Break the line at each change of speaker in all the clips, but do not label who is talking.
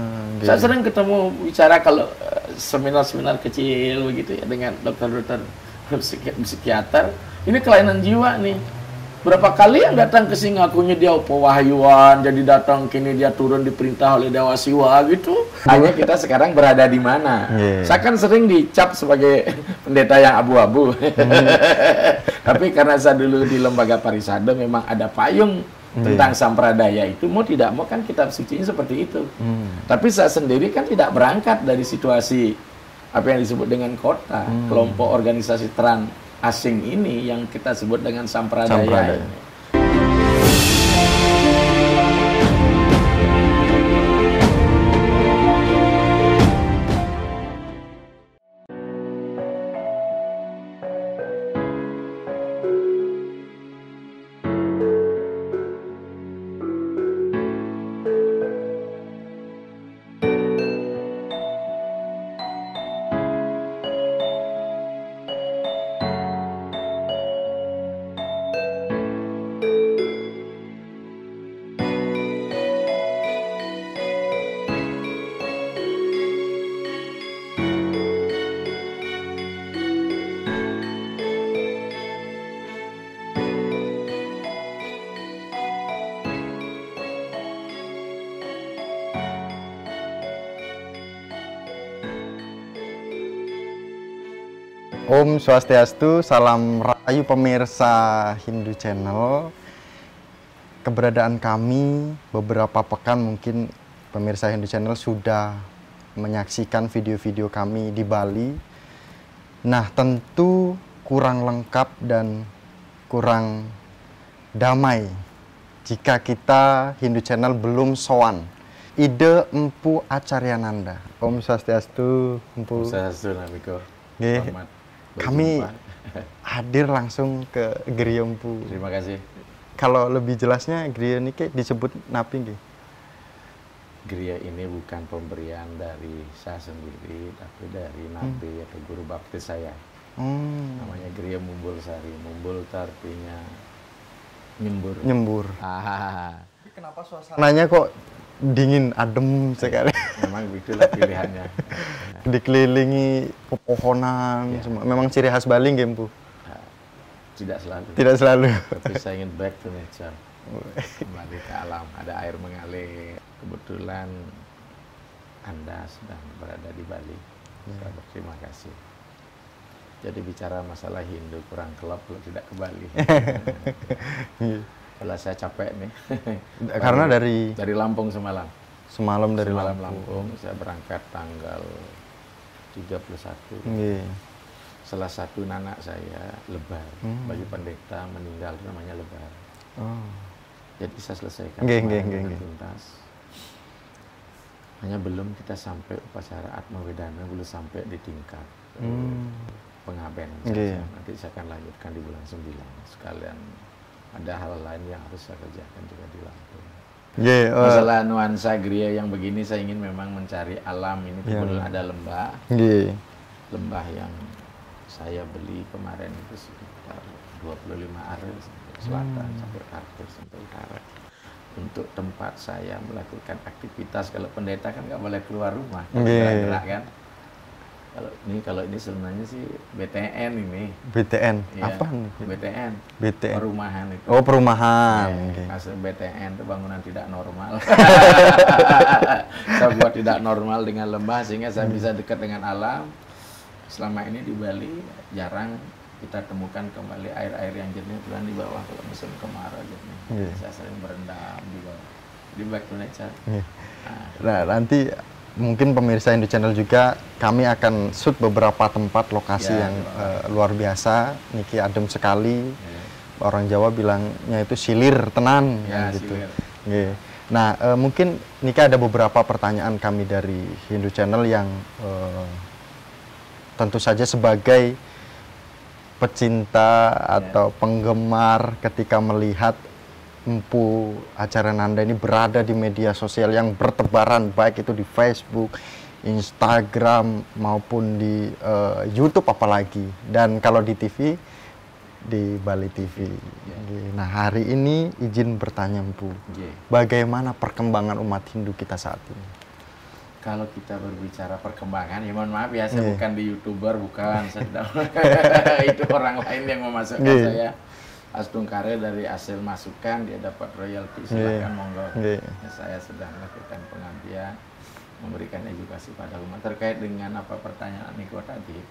Saya sering ketemu bicara kalau seminar-seminar kecil begitu ya dengan dokter-dokter psikiater. Ini kelainan jiwa nih. Berapa kali yang datang ke sini ngakunya dia pewahyuan, jadi datang kini dia turun diperintah oleh Dewa Siwa gitu. Hanya kita sekarang berada di mana? Saya kan sering dicap sebagai pendeta yang abu-abu. Tapi karena saya dulu di lembaga Parisade memang ada payung tentang sampradaya itu, mau tidak mau kan kitab sucinya seperti itu. Tapi saya sendiri kan tidak berangkat dari situasi apa yang disebut dengan kota, kelompok organisasi terang asing ini yang kita sebut dengan sampradaya. Ini.
Om Swastiastu, salam rahayu pemirsa Hindu Channel. Keberadaan kami beberapa pekan mungkin pemirsa Hindu Channel sudah menyaksikan video-video kami di Bali. Nah, tentu kurang lengkap dan kurang damai jika kita Hindu Channel belum sowan ide Empu Acaryananda. Om Swastiastu, Empu.
Om Swastiastu, Namiko.
Kami hadir langsung ke Griya Empu.
Terima kasih.
Kalau lebih jelasnya Griya ini disebut napi nggih?
Griya ini bukan pemberian dari saya sendiri, tapi dari nabi atau guru baptis saya. Namanya Griya Mumbul Sari. Mumbul itu artinya nyembur.
Nyembur.
Kenapa
suasananya kok dingin, adem sekali?
Memang itulah pilihannya.
Dikelilingi pepohonan, ya. Memang ciri khas Bali nggih, Bu?
Tidak selalu.
Tidak selalu.
Tapi saya ingin back to nature. Kembali ke alam, ada air mengalir. Kebetulan Anda sedang berada di Bali. Saya berterima kasih. Jadi bicara masalah Hindu kurang kelop kalau tidak ke Bali. Kalau saya capek nih.
Karena dari
Lampung semalam.
Semalam dari
Lampung. Saya berangkat tanggal 31. Salah satu anak saya lebar, bagi pendeta meninggal namanya lebar. Jadi saya selesaikan tuntas. Hanya belum kita sampai upacara Atma Wedana, belum sampai di tingkat pengaben. Nanti saya akan lanjutkan di bulan 9. Sekalian ada hal lain yang harus saya kerjakan juga di Lampung. Masalah nuansa Griya yang begini, saya ingin memang mencari alam ini. Kebetulan ada lembah. Lembah yang saya beli kemarin itu sekitar 25 are selatan sampai Kartur sampai utara. Untuk tempat saya melakukan aktivitas. Kalau pendeta kan nggak boleh keluar rumah, gerak-gerak kan. Kalau ini sebenarnya sih BTN ini.
BTN?
Ya,
apa nih?
BTN.
BTN.
Perumahan itu.
Oh, perumahan.
Maksud BTN itu bangunan tidak normal. Saya buat tidak normal dengan lembah sehingga saya bisa dekat dengan alam. Selama ini di Bali jarang kita temukan kembali air-air yang jernih, bukan di bawah kalau musim kemarau jernih. Saya sering berendam di bawah. Di back to nature.
Nah, nanti mungkin pemirsa Hindu Channel juga kami akan shoot beberapa tempat lokasi yang luar biasa. Niki adem sekali. Orang Jawa bilangnya itu silir tenan gitu. Nah, mungkin Niki ada beberapa pertanyaan kami dari Hindu Channel yang tentu saja sebagai pecinta atau penggemar ketika melihat Empu Acaryananda ini berada di media sosial yang bertebaran, baik itu di Facebook, Instagram maupun di YouTube apalagi, dan kalau di TV di Bali TV. Nah, hari ini izin bertanya Empu, bagaimana perkembangan umat Hindu kita saat ini?
Kalau kita berbicara perkembangan, ya mohon maaf ya, saya bukan di YouTuber, bukan. Saya tidak, itu orang lain yang memasukkan saya. Astung Karya dari hasil masukan, dia dapat royalti, silahkan monggo. Ya, saya sedang melakukan pengabdian, memberikan edukasi pada umat. Terkait dengan apa pertanyaan Niko tadi,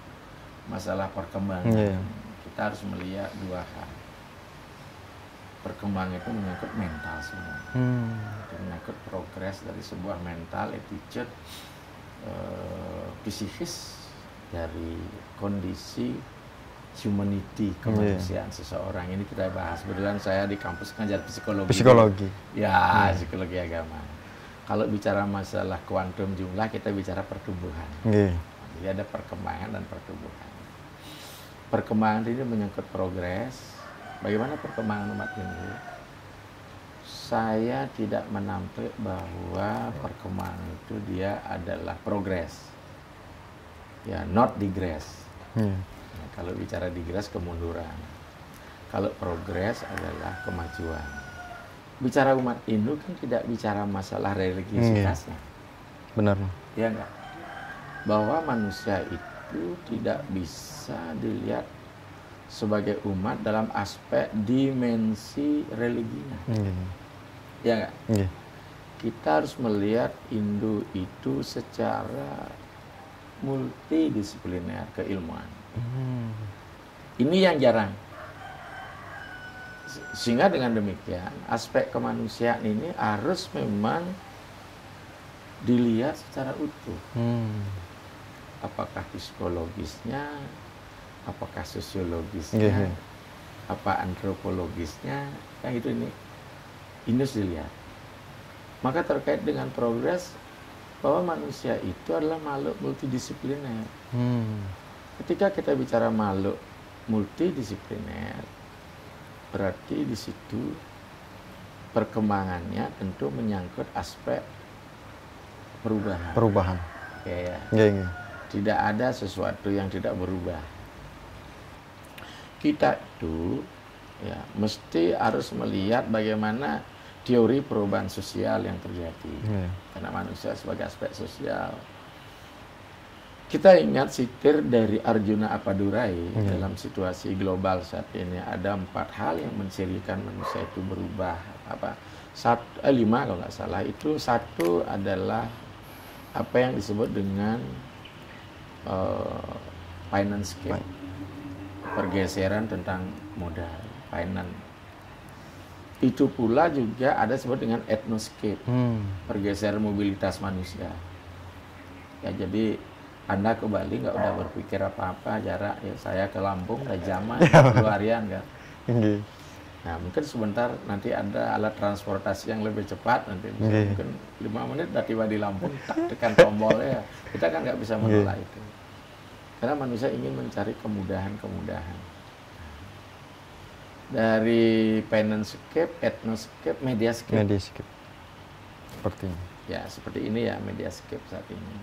masalah perkembangan, kita harus melihat dua hal. Perkembangan itu menyangkut mental semua. Itu menyangkut progres dari sebuah mental, attitude, psikis dari kondisi humanity, kemanusiaan seseorang. Ini kita bahas. Kebetulan saya di kampus ngajar psikologi. Ya, psikologi agama. Kalau bicara masalah kuantum jumlah, kita bicara pertumbuhan. Jadi ada perkembangan dan pertumbuhan. Perkembangan ini menyangkut progres. Bagaimana perkembangan umat Hindu? Saya tidak menampik bahwa perkembangan itu dia adalah progres. Ya, not digress. Nah, kalau bicara digress, kemunduran. Kalau progres adalah kemajuan. Bicara umat Hindu kan tidak bicara masalah religiositasnya.
Benar.
Ya enggak? Bahwa manusia itu tidak bisa dilihat sebagai umat dalam aspek dimensi religinya. Ya enggak? Kita harus melihat Hindu itu secara multidisipliner keilmuan. Ini yang jarang. Sehingga dengan demikian, aspek kemanusiaan ini harus memang dilihat secara utuh. Apakah psikologisnya, apakah sosiologisnya, apa antropologisnya, yang itu ini harus dilihat. Maka terkait dengan progres, bahwa manusia itu adalah makhluk multidisipliner. Ketika kita bicara makhluk multidisipliner, berarti di situ perkembangannya tentu menyangkut aspek perubahan. Ya. Tidak ada sesuatu yang tidak berubah. Kita itu ya mesti harus melihat bagaimana teori perubahan sosial yang terjadi. Karena manusia sebagai aspek sosial. Kita ingat sitir dari Arjuna Appadurai dalam situasi global saat ini. Ada 4 hal yang mencirikan manusia itu berubah. 5 kalau nggak salah. Itu 1 adalah apa yang disebut dengan finance gap. Pergeseran tentang modal, finance. Itu pula juga ada disebut dengan ethnoscape, pergeseran mobilitas manusia. Ya, jadi Anda ke Bali nggak udah berpikir apa-apa jarak. Ya, saya ke Lampung udah jaman, 2 harian kan. Nah, mungkin sebentar nanti ada alat transportasi yang lebih cepat, nanti mungkin 5 menit udah tiba di Lampung, tekan tombolnya. Kita kan nggak bisa menolak itu. Karena manusia ingin mencari kemudahan-kemudahan. Dari financescape, ethnoscape, mediascape.
Seperti ini.
Ya, seperti ini ya mediascape saat ini.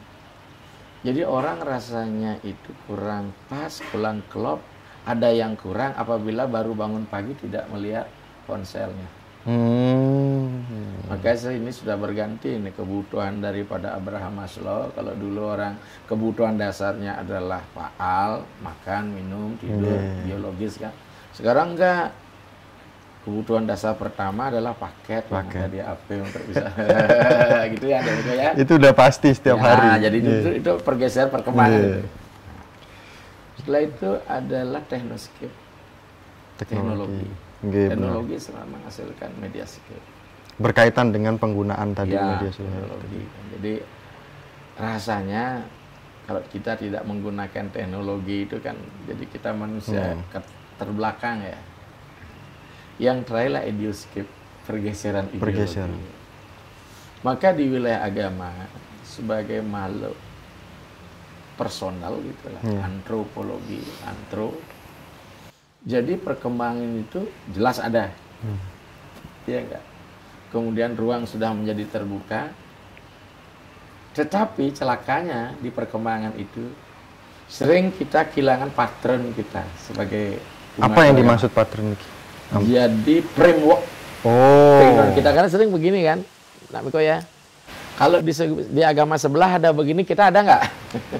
Jadi orang rasanya itu kurang pas, kurang klop, ada yang kurang apabila baru bangun pagi tidak melihat ponselnya. Makanya ini sudah berganti nih kebutuhan daripada Abraham Maslow. Kalau dulu orang kebutuhan dasarnya adalah faal, makan, minum, tidur, biologis kan. Sekarang enggak. Kebutuhan dasar pertama adalah paket. Di AP untuk bisa gitu ya, ya.
Itu udah pasti setiap hari.
Jadi itu pergeseran perkembangan. Setelah itu adalah technoscape, teknologi. Teknologi selama menghasilkan mediascape.
Berkaitan dengan penggunaan tadi media sosial.
Jadi rasanya kalau kita tidak menggunakan teknologi itu kan, jadi kita manusia terbelakang ya. Yang terakhir lah idioscape, pergeseran ideologi. Maka di wilayah agama sebagai makhluk personal gitulah, antropologi, jadi perkembangan itu jelas ada, ya enggak. Kemudian ruang sudah menjadi terbuka, tetapi celakanya di perkembangan itu sering kita kehilangan pattern kita sebagai umat.
Apa yang dimaksud pattern ini?
Jadi framework. Framework kita karena sering begini kan, Nak Miko ya. Kalau di agama sebelah ada begini, kita ada nggak?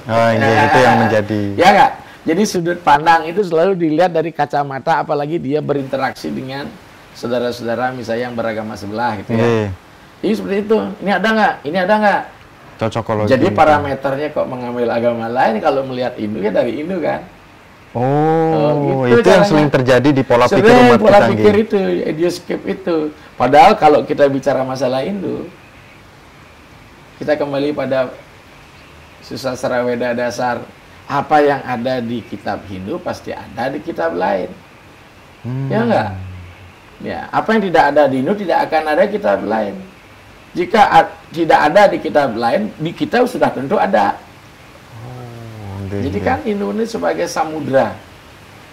Oh, itu yang menjadi.
Ya nggak? Jadi sudut pandang itu selalu dilihat dari kacamata, apalagi dia berinteraksi dengan saudara-saudara misalnya yang beragama sebelah gitu ya. Ini seperti itu. Ini ada nggak? Ini ada nggak?
Cocokologi.
Jadi parameternya kok mengambil agama lain kalau melihat Hindu ya dari Hindu kan?
Gitu itu yang sering terjadi di pola pikir umat
pola
kita.
Pikir itu, idioskop itu. Padahal kalau kita bicara masalah Hindu, kita kembali pada Susastra Weda dasar. Apa yang ada di kitab Hindu pasti ada di kitab lain. Ya enggak? Ya, apa yang tidak ada di Hindu tidak akan ada di kitab lain. Jika tidak ada di kitab lain, di kitab sudah tentu ada. Jadi kan Hindu ini sebagai samudra,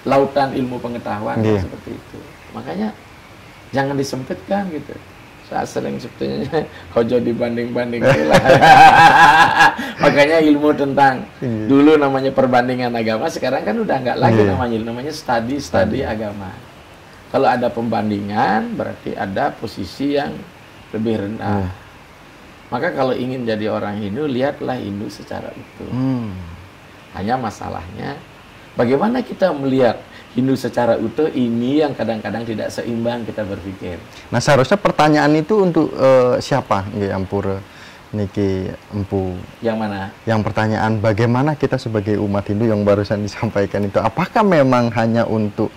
lautan ilmu pengetahuan seperti itu. Makanya jangan disempitkan gitu. Saya sering sebetulnya hojo dibanding-banding lah. Makanya ilmu tentang dulu namanya perbandingan agama, sekarang kan udah nggak lagi namanya studi agama. Kalau ada pembandingan berarti ada posisi yang lebih rendah. Maka kalau ingin jadi orang Hindu, lihatlah Hindu secara utuh. Hanya masalahnya bagaimana kita melihat Hindu secara utuh, ini yang kadang-kadang tidak seimbang kita berpikir.
Nah, seharusnya pertanyaan itu untuk siapa? Nggih ampura niki empu.
Yang mana?
Yang pertanyaan bagaimana kita sebagai umat Hindu yang barusan disampaikan itu, apakah memang hanya untuk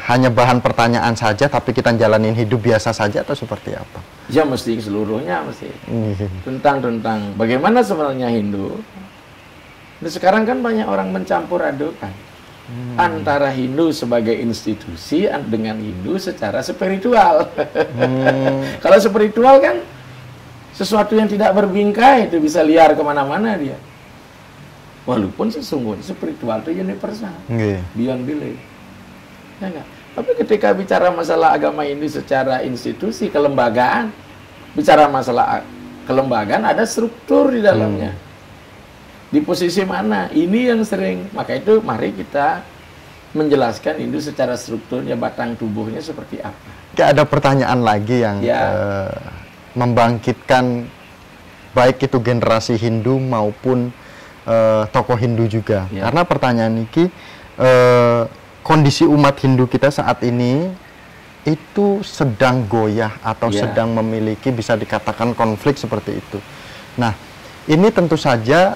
hanya bahan pertanyaan saja tapi kita jalanin hidup biasa saja atau seperti apa?
Ya mesti seluruhnya mesti. Tentang bagaimana sebenarnya Hindu. Dan sekarang kan banyak orang mencampur adukan antara Hindu sebagai institusi dengan Hindu secara spiritual. Kalau spiritual kan sesuatu yang tidak berbingkai, itu bisa liar kemana-mana dia. Walaupun sesungguhnya spiritual itu universal, beyond belief. Ya enggak? Tapi ketika bicara masalah agama Hindu secara institusi, kelembagaan, bicara masalah kelembagaan ada struktur di dalamnya. Di posisi mana? Ini yang sering. Maka itu mari kita menjelaskan Hindu secara strukturnya, batang tubuhnya seperti apa.
Ada pertanyaan lagi yang membangkitkan baik itu generasi Hindu maupun tokoh Hindu juga. Karena pertanyaan ini kondisi umat Hindu kita saat ini itu sedang goyah atau sedang memiliki bisa dikatakan konflik seperti itu. Nah, ini tentu saja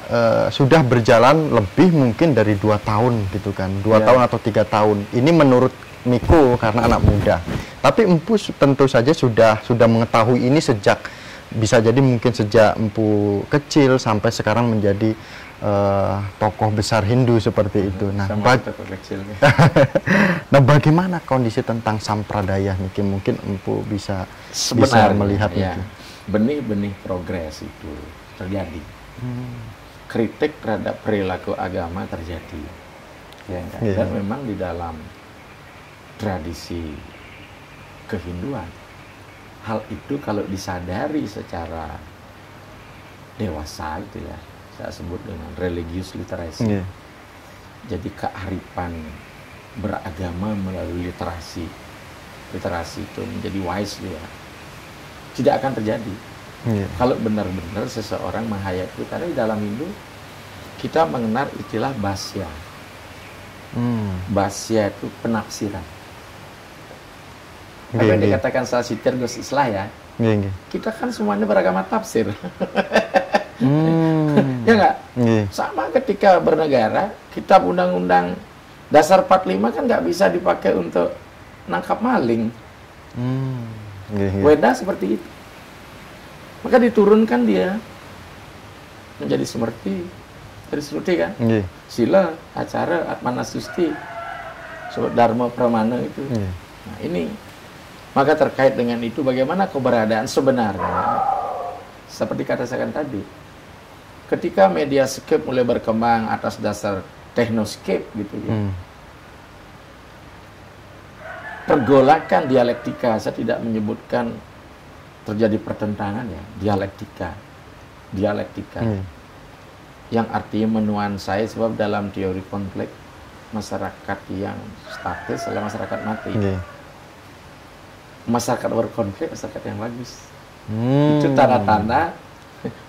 sudah berjalan lebih mungkin dari 2 tahun gitu kan, 2 tahun atau 3 tahun. Ini menurut Miko karena anak muda. Tapi Empu tentu saja sudah mengetahui ini sejak, bisa jadi mungkin sejak Empu kecil sampai sekarang menjadi tokoh besar Hindu seperti itu. Nah, nah, bagaimana kondisi tentang sampradaya Niki? Mungkin Empu bisa melihat itu.
Benih-benih progres itu terjadi. Kritik terhadap perilaku agama terjadi. Dan memang di dalam tradisi kehinduan, hal itu kalau disadari secara dewasa itu ya, saya sebut dengan religious literacy. Jadi kearifan beragama melalui literasi. Literasi itu menjadi wise ya. Tidak akan terjadi. Kalau benar-benar seseorang menghayati, karena di dalam Hindu kita mengenal istilah basya. Basya itu penafsiran. Apa yang dikatakan Sasitir Gus Islah ya, kita kan semuanya beragama tafsir. Ya nggak? Sama ketika bernegara, kitab undang-undang dasar 45 kan nggak bisa dipakai untuk nangkap maling. Weda seperti itu. Maka diturunkan dia menjadi semerti, dari seperti kan? Sila, acara, atmanasusti, dharma pramana itu. Nah ini, maka terkait dengan itu bagaimana keberadaan sebenarnya, seperti kata saya kan tadi, ketika mediascape mulai berkembang atas dasar technoscape gitu ya. Pergolakan dialektika, saya tidak menyebutkan terjadi pertentangan ya, dialektika yang artinya menuansai, sebab dalam teori konflik masyarakat yang statis adalah masyarakat mati. Masyarakat berkonflik, masyarakat yang bagus. Itu tanda-tanda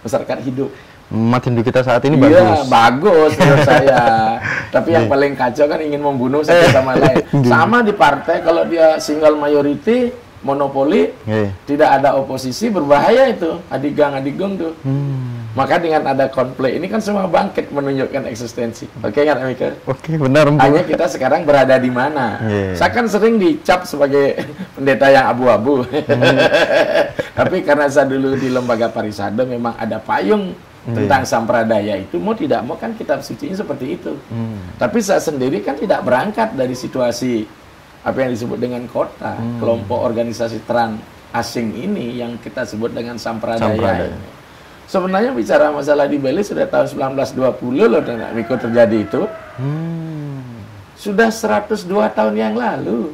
masyarakat hidup.
Umat Hindu kita saat ini
Iya,
bagus.
bagus menurut saya. Tapi yang paling kacau kan ingin membunuh satu sama lain. Sama di partai, kalau dia single majority, monopoli, tidak ada oposisi, berbahaya itu. Adigang tuh. Maka dengan ada konflik ini kan semua bangkit menunjukkan eksistensi. Oke kan, Amika?
Oke, benar, Mpu.
Hanya kita sekarang berada di mana. Saya kan sering dicap sebagai pendeta yang abu-abu. Tapi karena saya dulu di lembaga Parisade memang ada payung tentang sampradaya itu, mau tidak mau kan kitab sucinya seperti itu. Tapi saya sendiri kan tidak berangkat dari situasi apa yang disebut dengan kota, kelompok organisasi trans asing ini yang kita sebut dengan sampradaya. Ini. Sebenarnya bicara masalah di Bali sudah tahun 1920 loh, Miko, terjadi itu. Sudah 102 tahun yang lalu.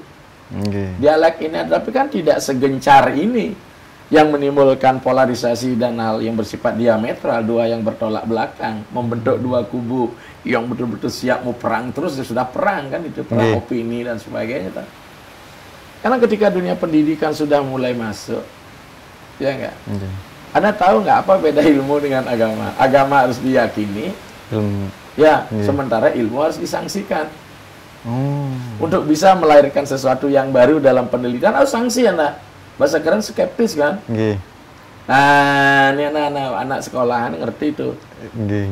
Dialek ini, tapi kan tidak segencar ini yang menimbulkan polarisasi dan hal yang bersifat diametral, dua yang bertolak belakang, membentuk dua kubu yang betul-betul siap mau perang terus, ya sudah perang kan, itu perang opini dan sebagainya. Karena ketika dunia pendidikan sudah mulai masuk, ya enggak? Anda tahu nggak apa beda ilmu dengan agama? Agama harus diyakini, sementara ilmu harus disangsikan. Untuk bisa melahirkan sesuatu yang baru dalam penelitian harus sanksi, Anda. Bahasa keren skeptis kan? Nah, ini anak sekolahan ngerti itu.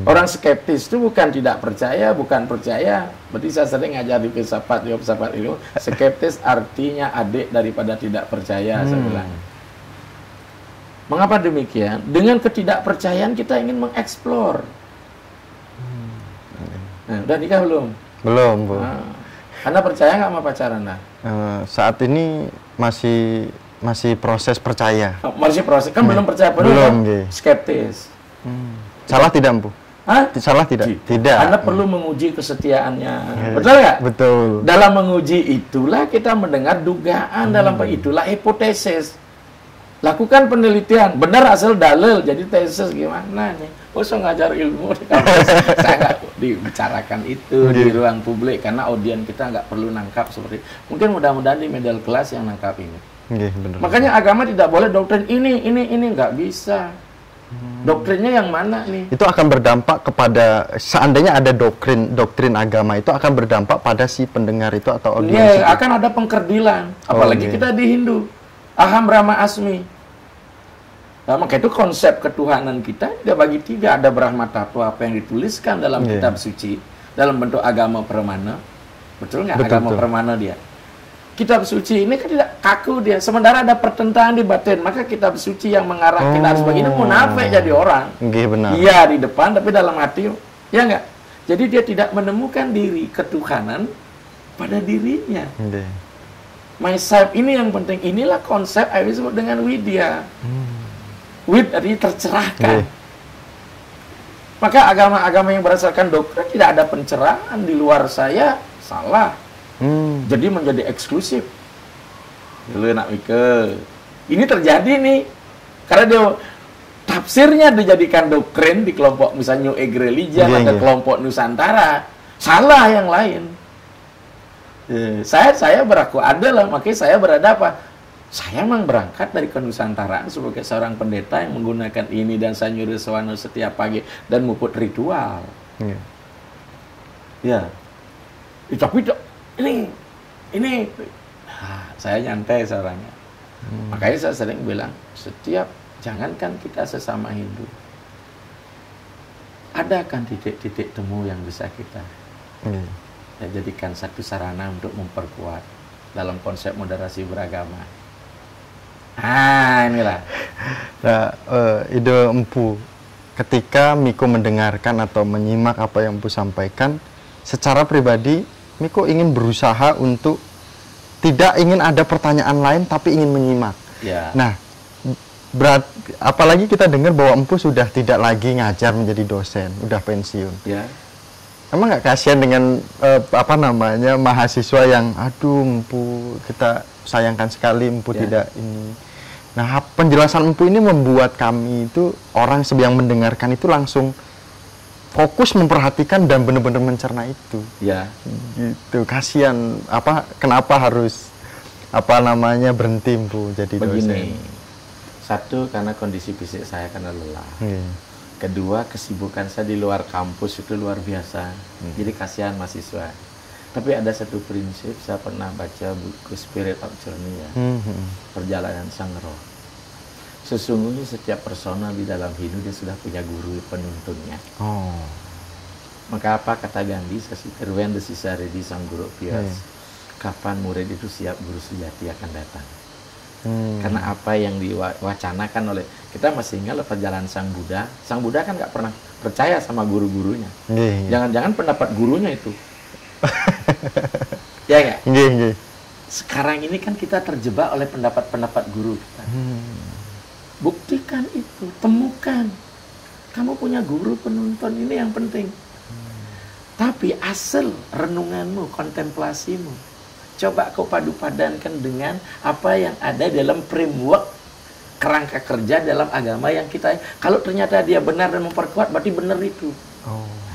Orang skeptis itu bukan tidak percaya, bukan percaya. Berarti saya sering ngajar di filsafat itu. Skeptis artinya adik daripada tidak percaya, saya bilang. Mengapa demikian? Dengan ketidakpercayaan kita ingin mengeksplor. Nah, udah nikah belum?
Belum, Bu.
Nah, Anda percaya nggak sama pacaran, Anda?
Saat ini masih proses percaya.
Masih proses, kan belum percaya penuh,
belum,
kan? Skeptis.
Salah tidak, Bu?
Hah?
Salah tidak? Tidak.
Anda perlu menguji kesetiaannya. Betul nggak?
Betul.
Dalam menguji itulah kita mendengar dugaan, dalam itulah hipotesis. Lakukan penelitian, benar asal dalil, jadi tesis gimana nih? Saya ngajar ilmu, saya nggak dibicarakan itu di ruang publik, karena audien kita nggak perlu nangkap seperti itu. Mungkin mudah-mudahan di middle class yang nangkap ini.
Bener.
Makanya agama tidak boleh doktrin ini nggak bisa. Doktrinnya yang mana nih?
Itu akan berdampak kepada, seandainya ada doktrin agama itu akan berdampak pada si pendengar itu atau audiens itu.
Akan ada pengkerdilan. Apalagi kita di Hindu. Aham Brahma Asmi. Nah, maka itu konsep ketuhanan kita bagi tiga. Ada Brahma Tattva, apa yang dituliskan dalam kitab suci, dalam bentuk agama Pramana. Betul nggak? Agama Pramana dia. Kitab suci ini kan tidak kaku dia. Sementara ada pertentangan di batin, maka kitab suci yang mengarah kita harus begini munafik jadi orang.
Benar.
Iya di depan, tapi dalam hati, ya nggak? Jadi dia tidak menemukan diri ketuhanan pada dirinya. Myself ini yang penting. Inilah konsep yang disebut dengan widya. Wid artinya tercerahkan. Maka agama-agama yang berdasarkan doktrin tidak ada pencerahan di luar saya, salah. Jadi menjadi eksklusif. Dulu nak mikir. Ini terjadi nih. Karena dia tafsirnya dijadikan doktrin di kelompok misalnya New Age Religion atau kelompok Nusantara. Salah yang lain. Saya beraku adalah, makanya saya berada apa? Saya memang berangkat dari kenusantaraan sebagai seorang pendeta yang menggunakan ini dan Sanyuri Sawano setiap pagi dan muput ritual. Tapi ini saya nyantai seorangnya. Makanya saya sering bilang, jangankan kita sesama Hindu, ada kan titik-titik temu yang bisa kita jadikan satu sarana untuk memperkuat dalam konsep moderasi beragama. Inilah.
Nah, ide Empu, ketika Miko mendengarkan atau menyimak apa yang Empu sampaikan, secara pribadi Miko ingin berusaha untuk tidak ingin ada pertanyaan lain, tapi ingin menyimak. Nah, apalagi kita dengar bahwa Empu sudah tidak lagi ngajar menjadi dosen, udah pensiun. Emang nggak kasihan dengan mahasiswa yang, aduh Empu, kita sayangkan sekali Empu tidak ini. Nah, penjelasan Empu ini membuat kami itu, orang yang mendengarkan itu langsung fokus memperhatikan dan benar-benar mencerna itu. Gitu. Kasihan, kenapa harus berhenti Empu jadi dosen?
Satu, karena kondisi fisik saya karena lelah.
Nggih.
Kedua, kesibukan saya di luar kampus itu luar biasa. Jadi kasihan mahasiswa. Tapi ada satu prinsip, saya pernah baca buku Spirit of Journey ya. Perjalanan Sang Roh. Sesungguhnya setiap persona di dalam hidup dia sudah punya guru penuntunnya.
Oh.
Maka apa kata Gandhi, when the sisa ready sang guru appears. Kapan murid itu siap, guru sejati akan datang. Karena apa yang diwacanakan oleh kita masih ingat perjalanan Sang Buddha kan nggak pernah percaya sama guru-gurunya. Jangan-jangan pendapat gurunya itu. Ya nggak? Sekarang ini kan kita terjebak oleh pendapat-pendapat guru kita. Buktikan itu, temukan. Kamu punya guru penuntun, ini yang penting. Tapi asal renunganmu, kontemplasimu, coba kau padu-padankan dengan apa yang ada dalam framework kerangka kerja dalam agama yang kita. Kalau ternyata dia benar dan memperkuat, berarti benar itu.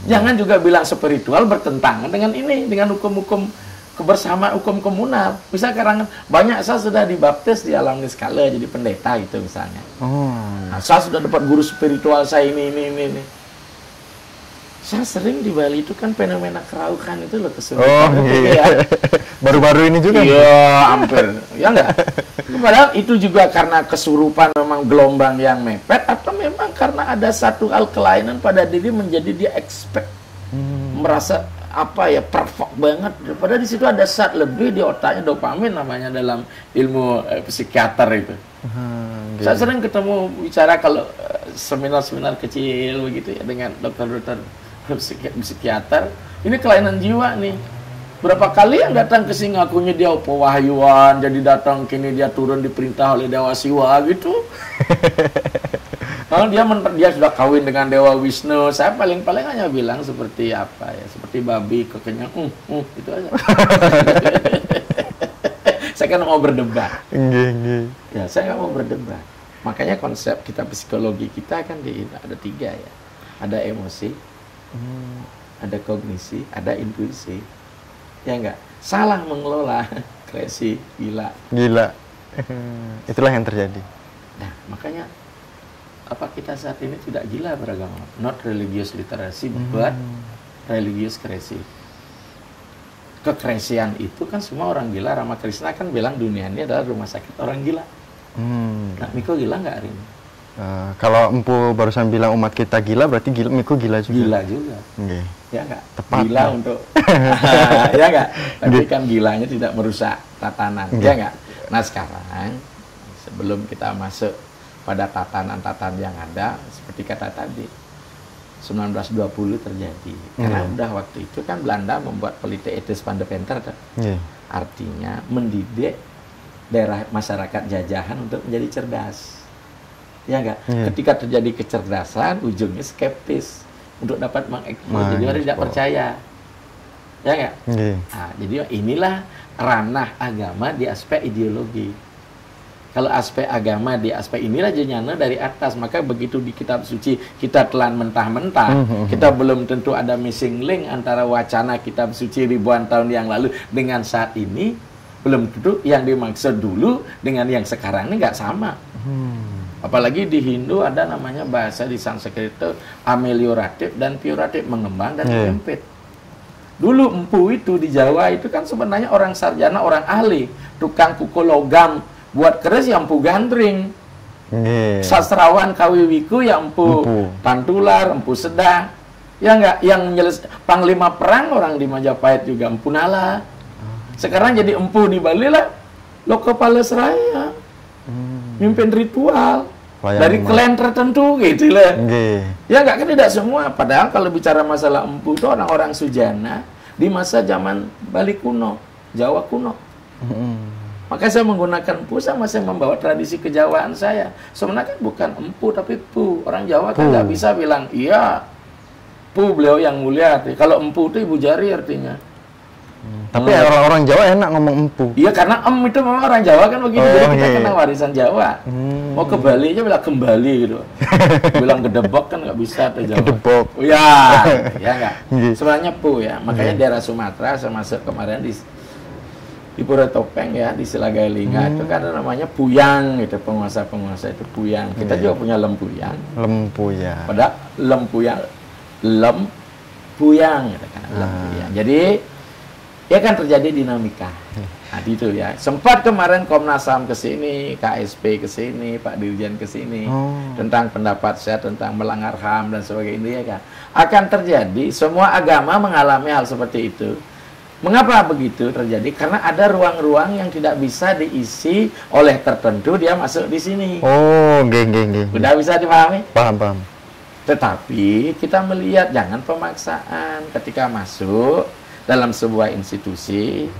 Jangan juga bilang spiritual bertentangan dengan ini, dengan hukum-hukum kebersamaan, hukum komunal. Misal sekarang banyak saya sudah dibaptis di alam niskala jadi pendeta gitu misalnya. Nah, saya sudah dapat guru spiritual saya ini. Saya sering di Bali itu kan fenomena keraukan itu loh kesulitan. Ya.
Baru-baru ini juga?
Iya, hampir. Ya enggak? Padahal itu juga karena kesurupan memang gelombang yang mepet atau memang karena ada satu hal kelainan pada diri menjadi dia expect. Merasa apa ya perfect banget. Padahal di situ ada zat lebih di otaknya, dopamin namanya dalam ilmu psikiater itu. Saya sering ketemu bicara kalau seminar-seminar kecil begitu ya dengan dokter-dokter psikiater, ini kelainan jiwa nih. Berapa kali yang datang ke sini ngakunya dia pewahyuan, jadi datang kini dia turun diperintah oleh Dewa Siwa gitu. Dia sudah kawin dengan Dewa Wisnu. Saya paling-paling hanya bilang seperti apa ya, seperti babi kekenyang, itu aja. Saya kan mau berdebat. Ya, saya nggak mau berdebat. Makanya konsep kita psikologi kita kan ada 3 ya. Ada emosi, ada kognisi, ada intuisi. Ya enggak? Salah mengelola, crazy, gila.
Itulah yang terjadi.
Nah, makanya apa kita saat ini tidak gila beragama? Not religious literacy, but religious crazy. Kekresian itu kan semua orang gila. Ramakrishna kan bilang dunia ini adalah rumah sakit orang gila. Nah, Miko gila nggak hari ini?
Kalau Empu barusan bilang umat kita gila, berarti Miko gila juga?
Gila juga. Ya nggak?
Tepat.
Gila untuk... ya nggak? Tapi kan gilanya tidak merusak tatanan. Ya nggak? Nah sekarang, sebelum kita masuk pada tatanan-tatanan yang ada, seperti kata tadi, 1920 terjadi. Karena udah waktu itu kan Belanda membuat politik etis Pandepenter. Artinya mendidik daerah masyarakat jajahan untuk menjadi cerdas. Ya enggak? Ketika terjadi kecerdasan, ujungnya skeptis untuk dapat mengekspor. Jadi orang tidak percaya. Ya enggak? Nah, jadi inilah ranah agama di aspek ideologi. Kalau aspek agama di aspek inilah jenyana dari atas, maka begitu di kitab suci kita telan mentah-mentah, kita belum tentu ada missing link antara wacana kitab suci ribuan tahun yang lalu dengan saat ini, belum tentu yang dimaksud dulu dengan yang sekarang ini nggak sama. Apalagi di Hindu ada namanya bahasa di Sanskrit itu amelioratif dan pejoratif, mengembang dan menyempit. Dulu empu itu di Jawa itu kan sebenarnya orang sarjana, orang ahli, tukang pukul logam, buat keris yang empu gandring. Sastrawan kawiwiku yang empu pantular, empu sedang. Ya enggak, yang panglima perang orang di Majapahit juga empu nala. Sekarang jadi empu di Bali lah, lo kepala seraya. Mimpin ritual dari klan tertentu gitu lah. Ya enggak, kan tidak semua. Padahal kalau bicara masalah empu itu orang-orang sujana di masa zaman Bali kuno, Jawa kuno. Maka saya menggunakan empu, saya masih membawa tradisi kejawaan saya. Sebenarnya kan bukan empu tapi pu. Orang Jawa kan nggak bisa bilang iya pu beliau yang mulia. Kalau empu itu ibu jari artinya.
Tapi orang-orang Jawa enak ngomong empu.
Iya, karena itu memang orang Jawa kan begitu. Jadi kita kena warisan Jawa. Mau ke Bali aja bilang kembali gitu. Bilang gedebok kan nggak bisa tuh Jawa.
Gedebok.
Ya, ya nggak. Sebenarnya pu ya. Makanya daerah Sumatera saya masuk kemarin di di Pura Topeng ya, di Silagailinga itu kan namanya Puyang gitu, penguasa-penguasa itu Puyang. Kita juga punya Lempuyang.
Lempuyang.
Pada Lempuyang gitu kan, Lempuyang. Jadi ya kan terjadi dinamika. Nah, itu ya. Sempat kemarin Komnas HAM ke sini, KSP ke sini, Pak Dirjen ke sini tentang pendapat saya tentang melanggar HAM dan sebagainya ya kan. Akan terjadi, semua agama mengalami hal seperti itu. Mengapa begitu terjadi? Karena ada ruang-ruang yang tidak bisa diisi oleh tertentu, dia masuk di sini.
Oh, geng.
Udah bisa dipahami?
Paham.
Tetapi kita melihat jangan pemaksaan ketika masuk dalam sebuah institusi.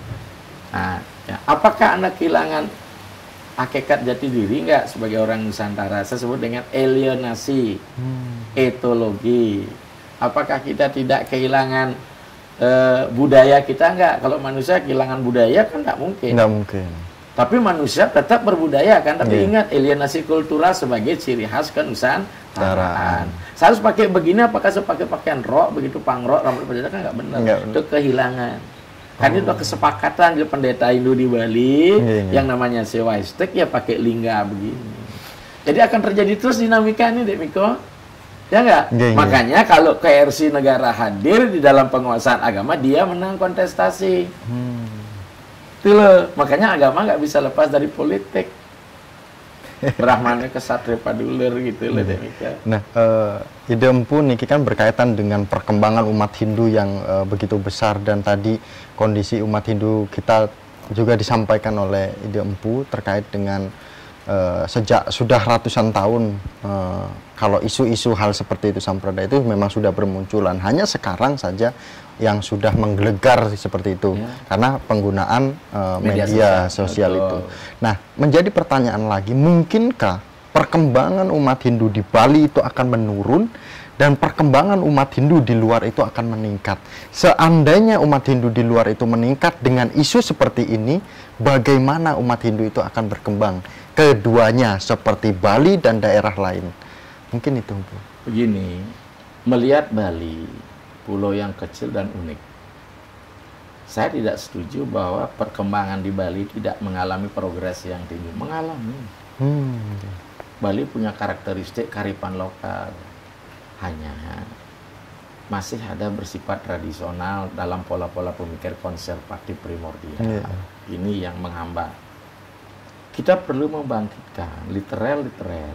Nah, ya, apakah Anda kehilangan hakikat jati diri nggak sebagai orang Nusantara? Saya sebut dengan alienasi, etologi. Apakah kita tidak kehilangan budaya kita nggak? Kalau manusia kehilangan budaya kan nggak mungkin.
Nggak mungkin.
Tapi manusia tetap berbudaya kan. Tapi ingat, alienasi kultural sebagai ciri khas kenusantaraan. Saya harus pakai begini, apakah saya pakai pakaian rok, begitu pangrok, rambut pendeta kan nggak benar. Itu kehilangan. Kan itu kesepakatan di pendeta Hindu di Bali yang namanya sewa istek ya pakai lingga begini. Jadi akan terjadi terus dinamika ini, Dek Miko. Ya nggak? Makanya kalau KRC negara hadir di dalam penguasaan agama, dia menang kontestasi. Itu loh. Makanya agama nggak bisa lepas dari politik. Brahmana ke Satria Paduler gitu loh, Demika.
Nah, ide Empu niki kan berkaitan dengan perkembangan umat Hindu yang begitu besar, dan tadi kondisi umat Hindu kita juga disampaikan oleh ide Empu terkait dengan sejak sudah ratusan tahun kalau isu-isu hal seperti itu sampradaya itu memang sudah bermunculan, hanya sekarang saja yang sudah menggelegar seperti itu karena penggunaan media sosial itu. Nah, menjadi pertanyaan lagi, mungkinkah perkembangan umat Hindu di Bali itu akan menurun dan perkembangan umat Hindu di luar itu akan meningkat? Seandainya umat Hindu di luar itu meningkat dengan isu seperti ini, bagaimana umat Hindu itu akan berkembang? Keduanya seperti Bali dan daerah lain. Mungkin itu, Bu.
Begini, melihat Bali, pulau yang kecil dan unik, saya tidak setuju bahwa perkembangan di Bali tidak mengalami progres yang tinggi. Mengalami. Bali punya karakteristik kearifan lokal. Hanya masih ada bersifat tradisional dalam pola-pola pemikir konservatif primordial. Ini yang menghambat. Kita perlu membangkitkan literal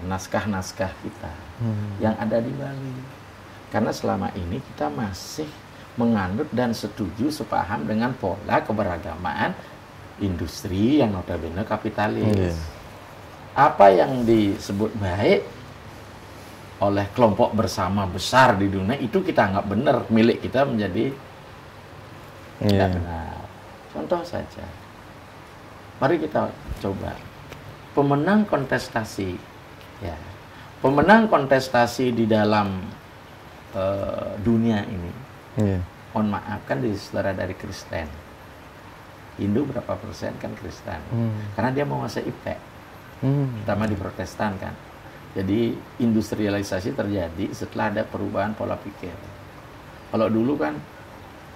naskah-naskah kita yang ada di Bali. Karena selama ini kita masih menganut dan setuju sepaham dengan pola keberagamaan industri yang notabene kapitalis. Apa yang disebut baik oleh kelompok bersama besar di dunia itu kita anggap benar, milik kita menjadi tidak benar. Contoh saja, mari kita coba pemenang kontestasi, ya, pemenang kontestasi di dalam dunia ini, mohon maaf kan saudara dari Kristen, Hindu berapa persen kan Kristen, karena dia menguasai IPTEK, terutama di Protestan kan. Jadi industrialisasi terjadi setelah ada perubahan pola pikir. Kalau dulu kan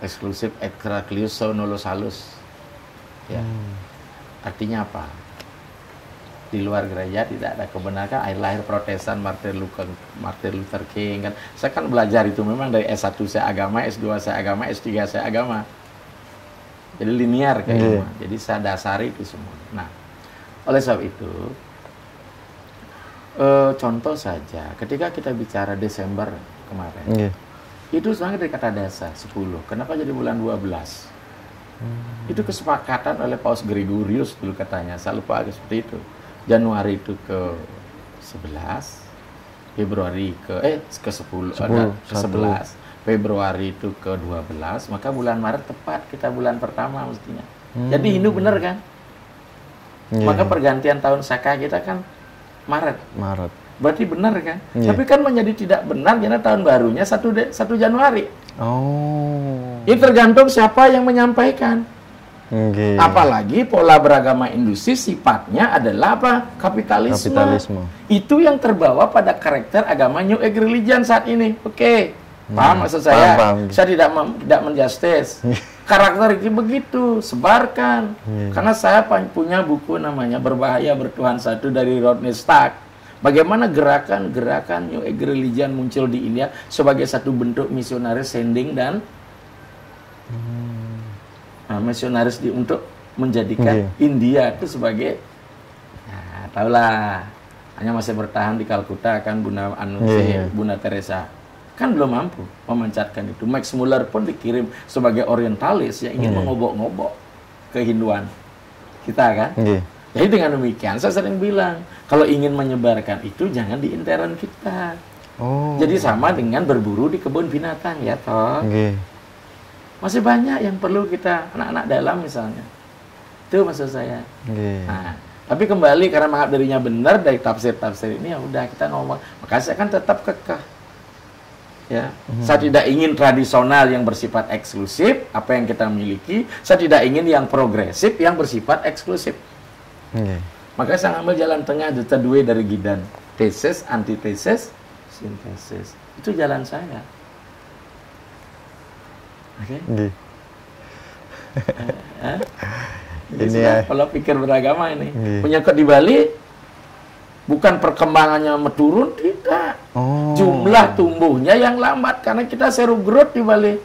eksklusif et cracklius sonulus halus, ya, artinya apa? Di luar gereja tidak ada kebenaran. Air lahir Protestan, Martin Luther King kan. Saya kan belajar itu memang dari S1 saya agama, S2 saya agama, S3 saya agama. Jadi linear kayak Jadi saya dasari itu semua. Nah, oleh sebab itu contoh saja ketika kita bicara Desember kemarin. Itu sebenarnya dari kata dasar 10. Kenapa jadi bulan 12? Itu kesepakatan oleh Paus Gregorius dulu katanya. Saya lupa agak seperti itu. Januari itu ke 11, Februari ke 10, ke 11, Februari itu ke 12, maka bulan Maret tepat kita bulan pertama mestinya. Jadi Hindu benar kan? Maka pergantian tahun Saka kita kan Maret. Berarti benar kan? Tapi kan menjadi tidak benar karena tahun barunya 1 Januari. Ini tergantung siapa yang menyampaikan. Apalagi pola beragama industri sifatnya adalah apa? Kapitalisme. Itu yang terbawa pada karakter agama New Age Religion saat ini. Paham maksud saya?
Paham.
Saya tidak menjustice. karakteristik begitu, sebarkan. Karena saya punya buku namanya Berbahaya Bertuhan Satu dari Rodney Stark. Bagaimana gerakan-gerakan New Age Religion muncul di India sebagai satu bentuk misionaris sending dan misionaris untuk menjadikan India itu sebagai, nah, tahulah, hanya masih bertahan di Kalkuta kan Bunda Teresa. Kan belum mampu memancarkan itu. Max Muller pun dikirim sebagai orientalis yang ingin mengobok-ngobok kehinduan kita kan. Jadi dengan demikian saya sering bilang, kalau ingin menyebarkan itu jangan di intern kita. Jadi sama dengan berburu di kebun binatang ya toh. Masih banyak yang perlu kita, anak-anak dalam misalnya. Itu maksud saya. Nah, tapi kembali karena menganggap dirinya benar dari tafsir-tafsir ini, ya udah kita ngomong. Maka saya kan tetap kekeh. Ya, saya tidak ingin tradisional yang bersifat eksklusif, apa yang kita miliki. Saya tidak ingin yang progresif yang bersifat eksklusif. Makanya saya ambil jalan tengah, the third way dari Gidan. Tesis, antitesis, sintesis. Itu jalan saya. Oke? Ini ya. Kalau pikir beragama ini. Penyakit di Bali bukan perkembangannya menurun, tidak. Jumlah tumbuhnya yang lambat karena kita zero growth di Bali.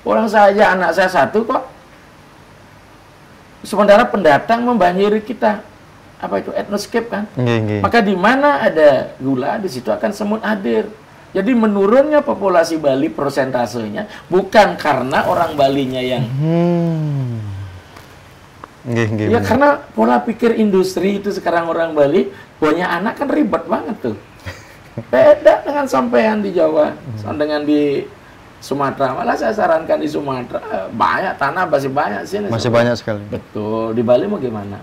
Orang saja, anak saya satu kok. Sementara pendatang membanjiri kita. Apa itu etnoscape kan? Maka di mana ada gula, di situ akan semut hadir. Jadi menurunnya populasi Bali persentasenya bukan karena orang Balinya yang ya karena pola pikir industri itu sekarang orang Bali punya anak kan ribet banget tuh. Beda dengan sampean di Jawa, dengan di Sumatera. Malah saya sarankan di Sumatera banyak tanah, masih banyak sini.
Masih banyak sekali.
Betul. Di Bali mau gimana?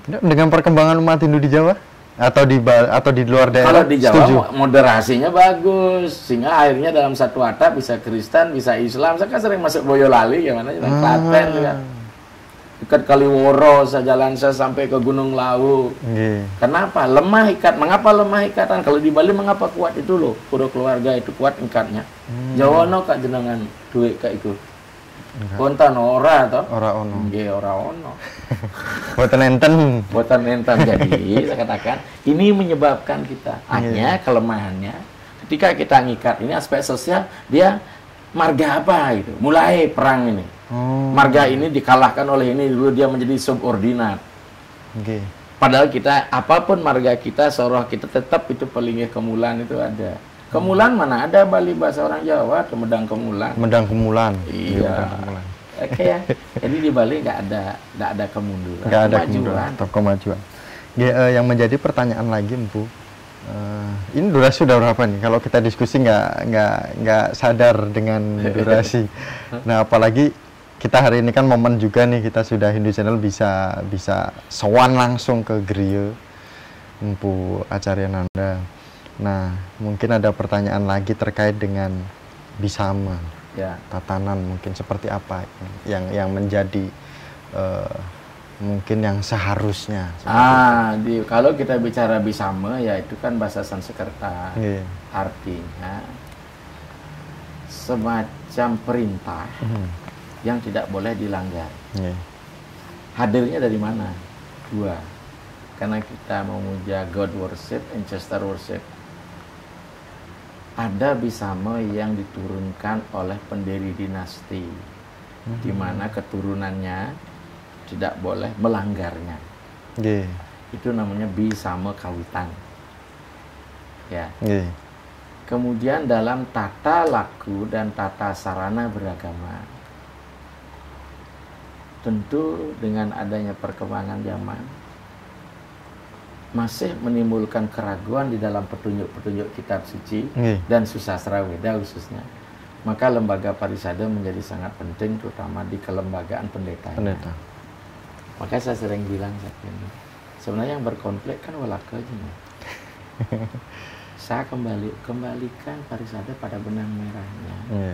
Dengan perkembangan umat Hindu di Jawa atau di luar daerah?
Kalau di Jawa moderasinya bagus, sehingga akhirnya dalam satu atap bisa Kristen, bisa Islam. Saya kan sering masuk Boyolali, gimana? Klaten juga. Dekat Kaliworo, saya jalan saya sampai ke Gunung Lawu. Kenapa? Lemah ikat. Mengapa lemah ikatan? Kalau di Bali mengapa kuat itu loh? Pura keluarga itu kuat ikatnya. Jawa no kak jenengan duit kak itu. Kontan ora toh?
Ora ono.
Nggih, ora ono.
Boten enten.
Boten enten. Jadi saya katakan ini menyebabkan kita hanya kelemahannya ketika kita ngikat ini aspek sosial, dia marga apa gitu. Mulai perang ini. Marga ini dikalahkan oleh ini dulu, dia menjadi subordinat. Padahal kita apapun marga kita, soroh kita tetap itu pelingih kemulan itu ada. Kemulan mana ada Bali bahasa orang Jawa, Medang Kemulan.
Medang Kemulan.
Iya. Oke ya. Jadi di Bali nggak ada kemunduran.
Nggak ada kemunduran. Atau kemajuan. Yang menjadi pertanyaan lagi, Empu. Ini durasi sudah berapa nih? Kalau kita diskusi nggak sadar dengan durasi. Nah, apalagi kita hari ini kan momen juga nih, kita sudah Hindu Channel bisa sowan langsung ke Griya Empu Acarya Nanda. Nah, mungkin ada pertanyaan lagi terkait dengan Bisama, tatanan mungkin seperti apa yang menjadi mungkin yang seharusnya.
Kalau kita bicara Bisama, ya itu kan bahasa Sanskerta, artinya semacam perintah yang tidak boleh dilanggar. Hadirnya dari mana? Dua, karena kita memuja God worship, ancestor worship. Ada Bisama yang diturunkan oleh pendiri dinasti, di mana keturunannya tidak boleh melanggarnya. Itu namanya Bisama Kawitan. Ya. Kemudian dalam tata laku dan tata sarana beragama, tentu dengan adanya perkembangan zaman masih menimbulkan keraguan di dalam petunjuk-petunjuk kitab suci dan susastra Weda khususnya. Maka lembaga parisada menjadi sangat penting, terutama di kelembagaan pendeta. Maka saya sering bilang sebenarnya yang berkonflik kan walaka aja nih. Saya kembalikan parisada pada benang merahnya.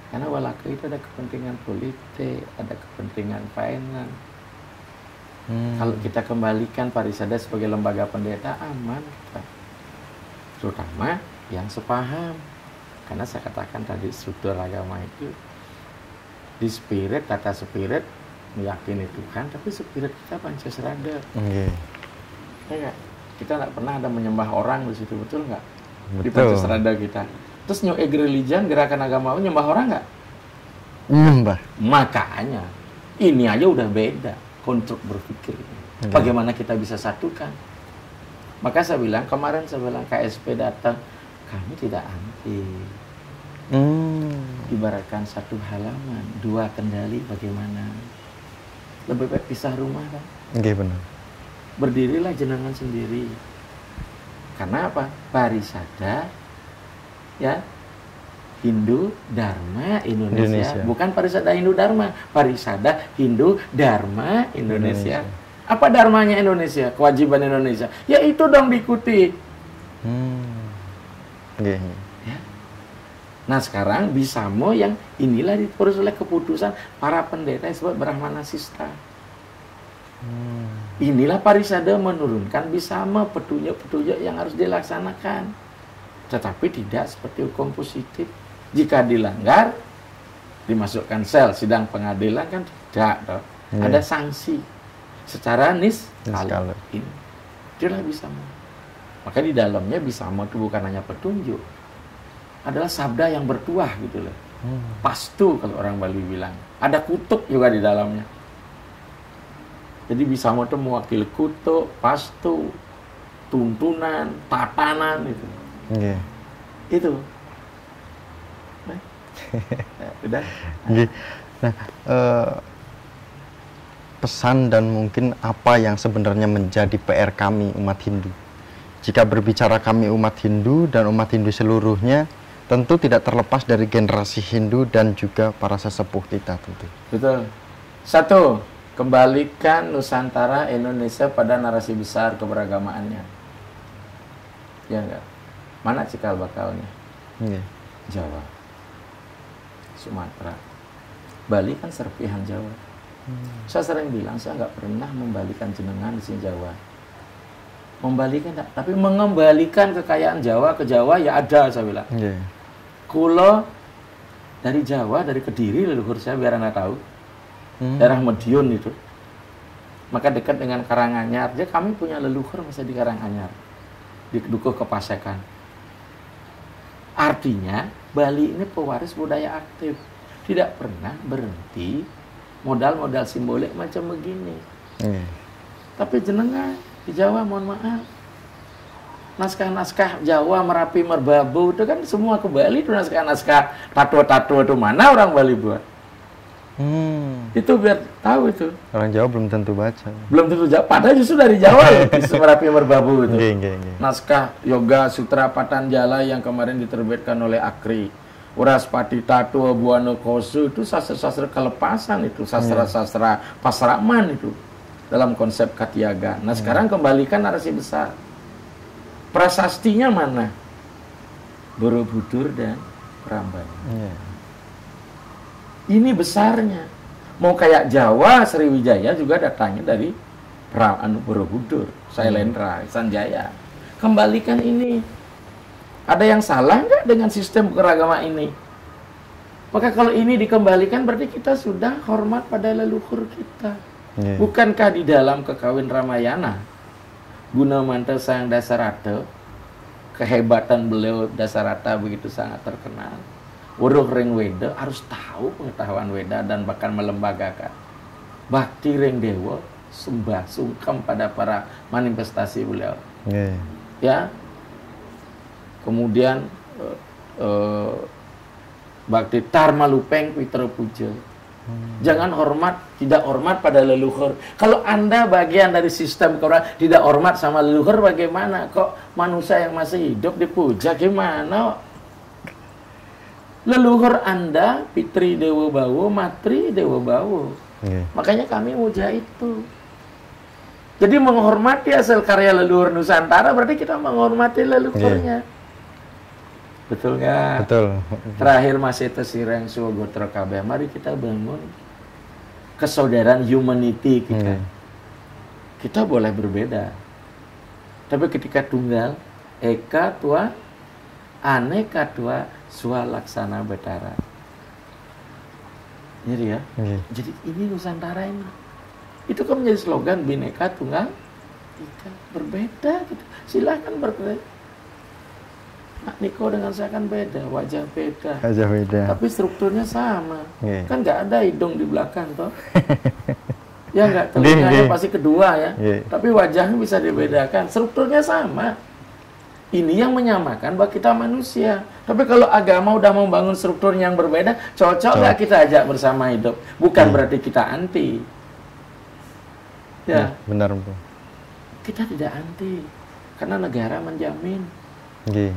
Karena walaka itu ada kepentingan politik, ada kepentingan finance. Kalau kita kembalikan parisada sebagai lembaga pendeta, aman kita. Terutama yang sepaham. Karena saya katakan tadi struktur agama itu di spirit, kata spirit meyakini Tuhan, tapi spirit kita Pancasrada.
Oke.
Ya nggak? Kita nggak pernah ada menyembah orang di situ, betul nggak? Di
Betul.
Pancasrada kita. Terus New Age Religion, gerakan agama nyembah orang nggak?
Nyembah.
Makanya ini aja udah beda konstruk berpikir.
Oke.
Bagaimana kita bisa satukan? Maka saya bilang kemarin, saya bilang KSP datang, kami tidak anti. Ibaratkan satu halaman, dua kendali, bagaimana? Lebih baik pisah rumah kan?
Oke, benar.
Berdirilah jenengan sendiri. Karena apa? Parisada, ya, Hindu Dharma Indonesia. Bukan Parisada Hindu Dharma, Parisada Hindu Dharma Indonesia. Apa dharmanya Indonesia? Kewajiban Indonesia. Ya itu dong diikuti.
Oke.
Ya. Nah sekarang Bisamo yang inilah diurus oleh keputusan para pendeta yang disebut Brahmanasista. Inilah Parisada menurunkan Bisamo, petunjuk-petunjuk yang harus dilaksanakan. Tetapi tidak seperti hukum positif. Jika dilanggar, dimasukkan sel sidang pengadilan kan tidak. Toh. Ada sanksi secara niskala. Ini itulah Bisamo. Maka di dalamnya Bisamo itu bukan hanya petunjuk, adalah sabda yang bertuah gitu loh. Pastu kalau orang Bali bilang. Ada kutuk juga di dalamnya. Jadi Bisamo itu mewakili kutuk, pastu, tuntunan, tatanan itu.
Okay.
Itu. Udah.
Okay. Nah, pesan dan mungkin apa yang sebenarnya menjadi PR kami umat Hindu. Jika berbicara kami umat Hindu dan umat Hindu seluruhnya, tentu tidak terlepas dari generasi Hindu dan juga para sesepuh kita tentu.
Betul. Satu, kembalikan Nusantara Indonesia pada narasi besar keberagamaannya. Ya enggak? Mana cikal bakalnya?
Okay.
Jawa, Sumatera, Bali kan serpihan Jawa. Saya sering bilang saya nggak pernah membalikan jenengan di sini Jawa. Membalikan enggak, tapi mengembalikan kekayaan Jawa ke Jawa ya ada, saya bilang.
Okay.
Kulo dari Jawa, dari Kediri leluhur saya biar Anda tahu. Daerah Madiun itu. Maka dekat dengan Karanganyar. Jadi kami punya leluhur masih di Karanganyar. Di Dukuh Kepasekan. Artinya Bali ini pewaris budaya aktif. Tidak pernah berhenti modal-modal simbolik macam begini. Tapi jenengan di Jawa mohon maaf, naskah-naskah Jawa Merapi Merbabu itu kan semua ke Bali itu naskah-naskah tato-tato itu mana orang Bali buat? Itu biar tahu itu.
Orang Jawa belum tentu baca.
Belum tentu Jawa, padahal justru dari Jawa ya Merapi Merbabu itu. Naskah Yoga Sutra Patanjala yang kemarin diterbitkan oleh Akri. Uraspati Tato Buana Kosu itu sastra-sastra kelepasan itu, sastra-sastra pasraman itu dalam konsep Katiaga. Nah sekarang kembalikan narasi besar. Prasastinya mana? Borobudur dan Prambanan. Ini besarnya. Mau kayak Jawa, Sriwijaya juga datangnya dari Borobudur, Sailendra, Sanjaya. Kembalikan ini. Ada yang salah nggak dengan sistem keragaman ini? Maka kalau ini dikembalikan berarti kita sudah hormat pada leluhur kita. Bukankah di dalam Kekawin Ramayana, Gunamanta Sang Dasarata, kehebatan beliau Dasarata begitu sangat terkenal. Wuruh ring Weda harus tahu pengetahuan Weda dan bahkan melembagakan. Bakti ring Dewa, sembah sungkem pada para manifestasi beliau. Ya. Kemudian Bakti Dharma Lupeng Pitra Puja. Jangan tidak hormat pada leluhur. Kalau Anda bagian dari sistem keorang tidak hormat sama leluhur, bagaimana? Kok manusia yang masih hidup dipuja gimana? Leluhur Anda, Pitri Dewa Bawo, Matri Dewa Bawo. Makanya kami muja itu. Jadi menghormati hasil karya leluhur Nusantara berarti kita menghormati leluhurnya. Betul nggak?
Betul.
Terakhir masih tesireng suwogotra kabeh. Mari kita bangun kesaudaraan humanity kita. Kita boleh berbeda, tapi ketika tunggal, eka tua Aneka Dua Swalaksana Betara. Jadi ya. Jadi ini Nusantara ini. Itu kan menjadi slogan Bhinneka Tunggal Ika. Berbeda gitu. Silahkan berbeda. Nak Niko dengan saya kan beda, wajah beda.
Wajah beda.
Tapi strukturnya sama. Kan nggak ada hidung di belakang toh. Ya nggak, telinganya pasti kedua ya. Tapi wajahnya bisa dibedakan. Strukturnya sama. Ini yang menyamakan bahwa kita manusia. Tapi kalau agama udah membangun struktur yang berbeda, cocok nggak kita ajak bersama hidup? Bukan berarti kita anti. Ya,
benar Bu.
Kita tidak anti, karena negara menjamin.
Iya.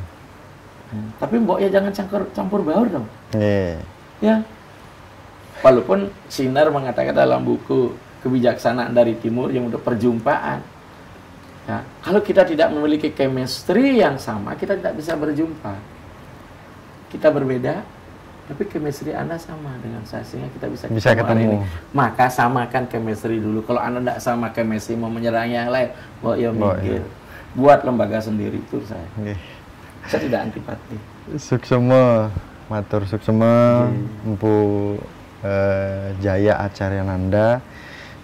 Tapi mbok ya jangan campur baur dong.
Iya.
Ya. Walaupun Sinar mengatakan dalam buku Kebijaksanaan dari Timur yang udah perjumpaan. Ya, kalau kita tidak memiliki chemistry yang sama, kita tidak bisa berjumpa. Kita berbeda, tapi chemistry Anda sama dengan saya, sehingga kita bisa ketemu. Maka samakan chemistry dulu. Kalau Anda tidak sama chemistry, mau menyerang yang lain, ya mikir. Buat lembaga sendiri itu saya. Saya tidak antipati.
Suksema, matur suksema, Empu Jaya Acaryananda,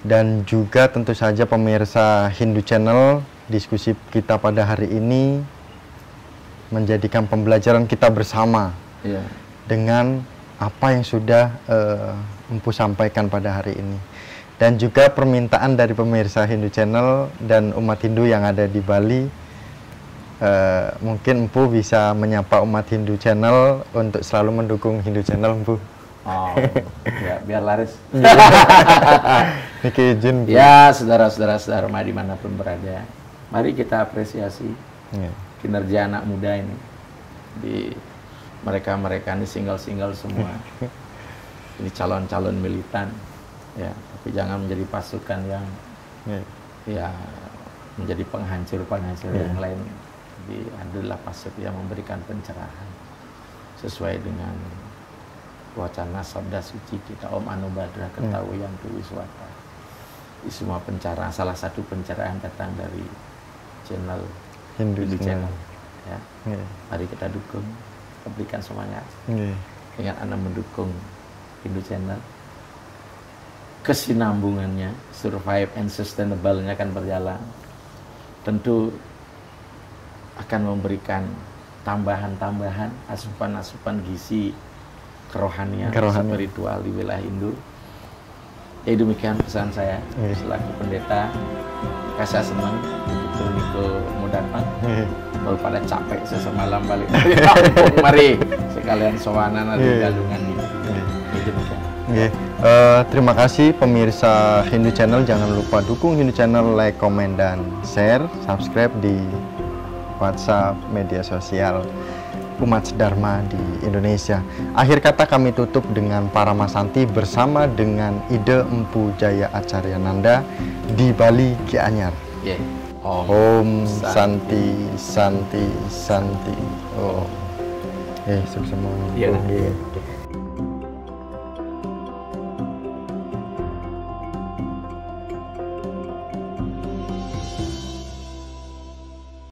dan juga tentu saja pemirsa Hindu Channel. Diskusi kita pada hari ini menjadikan pembelajaran kita bersama dengan apa yang sudah Empu sampaikan pada hari ini, dan juga permintaan dari pemirsa Hindu Channel dan umat Hindu yang ada di Bali. Mungkin Empu bisa menyapa umat Hindu Channel untuk selalu mendukung Hindu Channel, Empu.
Ya, biar laris.
Niki izin.
Ya, saudara-saudara Dharma dimanapun berada, mari kita apresiasi kinerja anak muda ini. Di mereka ini single-single semua. Ini calon-calon militan, ya. Tapi jangan menjadi pasukan yang ya menjadi penghancur yang lain. Jadi adalah pasukan yang memberikan pencerahan sesuai dengan wacana sabda suci kita, Om Anubhadra ketahui yang Wiswata. Di semua pencerahan, salah satu pencerahan datang dari channel Hindu Channel. Ya. Mari kita dukung, kita berikan semangat. Ingat Anda mendukung Hindu Channel, kesinambungannya, survive and sustainable-nya akan berjalan. Tentu akan memberikan tambahan-tambahan asupan-asupan gizi kerohanian, spiritual di wilayah Hindu. Ya demikian pesan saya selaku pendeta. Saya senang betul Niko mau datang. Baru pada capek saya semalam balik dari Lampung. Mari sekalian sowanan di galungan ini. Ya demikian.
Terima kasih pemirsa Hindu Channel. Jangan lupa dukung Hindu Channel, like, komen, dan share. Subscribe di WhatsApp, media sosial umat Dharma di Indonesia. Akhir kata kami tutup dengan Paramasanti bersama dengan ide Empu Jaya Acaryananda di Bali, Gianyar. Om Santi Santi Santi. Suksema.